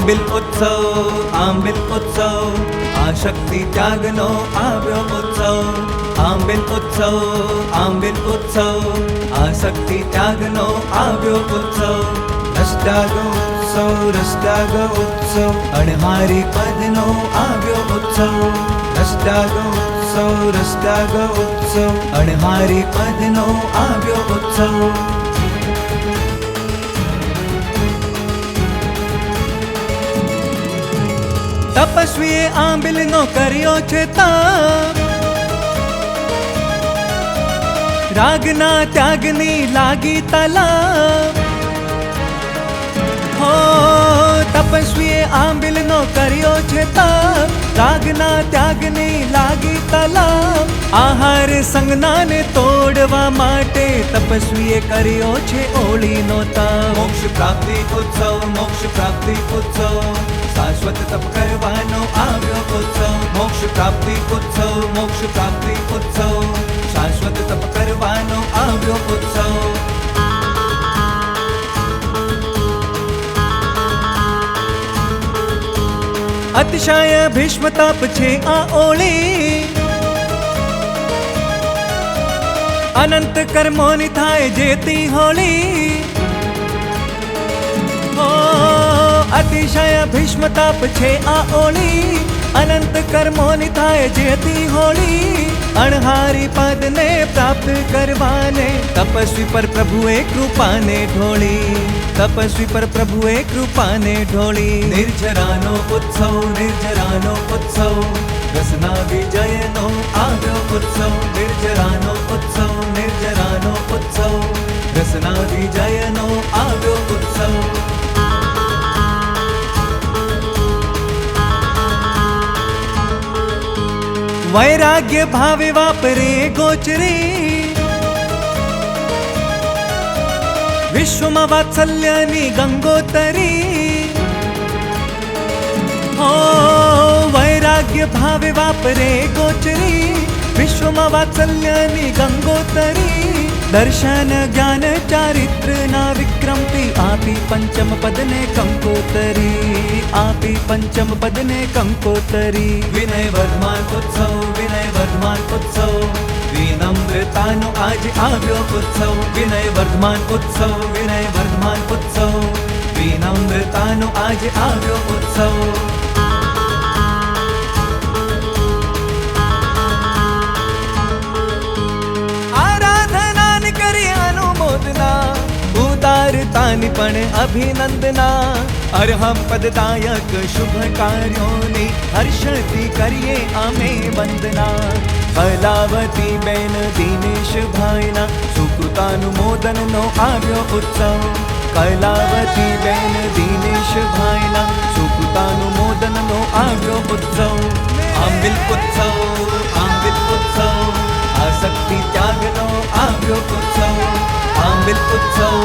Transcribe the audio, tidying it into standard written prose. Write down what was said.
આંબિલ ઉત્સવ આ શક્તિ ત્યાગનો આવ્યો ઉત્સવ આંબિલ ઉત્સવ આ શક્તિ ત્યાગનો આવ્યો ઉત્સવ રસડાગ ઉત્સવ અણહારી પદનો આવ્યો ઉત્સવ રસડાગ ઉત્સવ અણહારી પદનો આવ્યો ઉત્સવ તપસ્વીએ આંબિલનો કર્યો છે તાપ રાગના ત્યાગની લાગી તલાપ હો તપસ્વીએ આંબિલનો કર્યો છે તાપ રાગના ત્યાગની લાગી તલાપ આહાર સંજ્ઞાને તોડવા માટે તપસ્વીએ કર્યો છે ઓળીનો તાપ મોક્ષ પ્રાપ્તિ ઉત્સવ શાશ્વત તપ કરવાનો આવ્યો ઉત્સવ મોક્ષ પ્રાપ્તિ ઉત્સવ શાશ્વત તપ કરવાનો આવ્યો ઉત્સવ અતિશય ભીષ્મ તપ છે આ ઓળી અનંત કર્મોની થાય જેતી હોળી અતિશય ભીષ્મ તપ છે આ ઓળી અનંત કર્મોની થાય જેતી હોળી અણહારી પદને પ્રાપ્ત કરવાને તપસ્વી પર પ્રભુએ કૃપાને ઢોળી નિર્જરાનો ઉત્સવ રસના વિજયનો આવ્યો ઉત્સવ નિર્જરાનો ઉત્સવ રસના વિજયનો આવ્યો ઉત્સવ વૈરાગ્ય ભાવે વાપરે ગોચરી વિશ્વમાં વાત્સલ્યની ગંગોતરી હો વૈરાગ્ય ભાવે વાપરે ગોચરી વિશ્વમાં વાત્સલ્યની ગંગોતરી દર્શન જ્ઞાન ચારિત્રના વિક્રમથી આપી પંચમ પદને કંકોતરી વિનય વર્ધમાન ઉત્સવ વિનમ્રતાનો આજ આવ્યો ઉત્સવ વિનય વર્ધમાન ઉત્સવ વિનમ્રતાનો આજ આવ્યો ઉત્સવ ઉદારતાની પણ અભિનંદના અર્હમ પદદાયક શુભ કાર્યોની હર્ષથી કરીએ અમે વંદના કલાવતી બેન દિનેશ ભાઈના સુકૃતાનુમોદનનો આવ્યો ઉત્સવ કલાવતી બેન દિનેશ ભાઈના સુકૃતાનુમોદનનો આવ્યો ઉત્સવ આંબિલ ઉત્સવ આ શક્તિ ત્યાગનો આવ્યો ઉત્સવ આંબિલ ઉત્સવ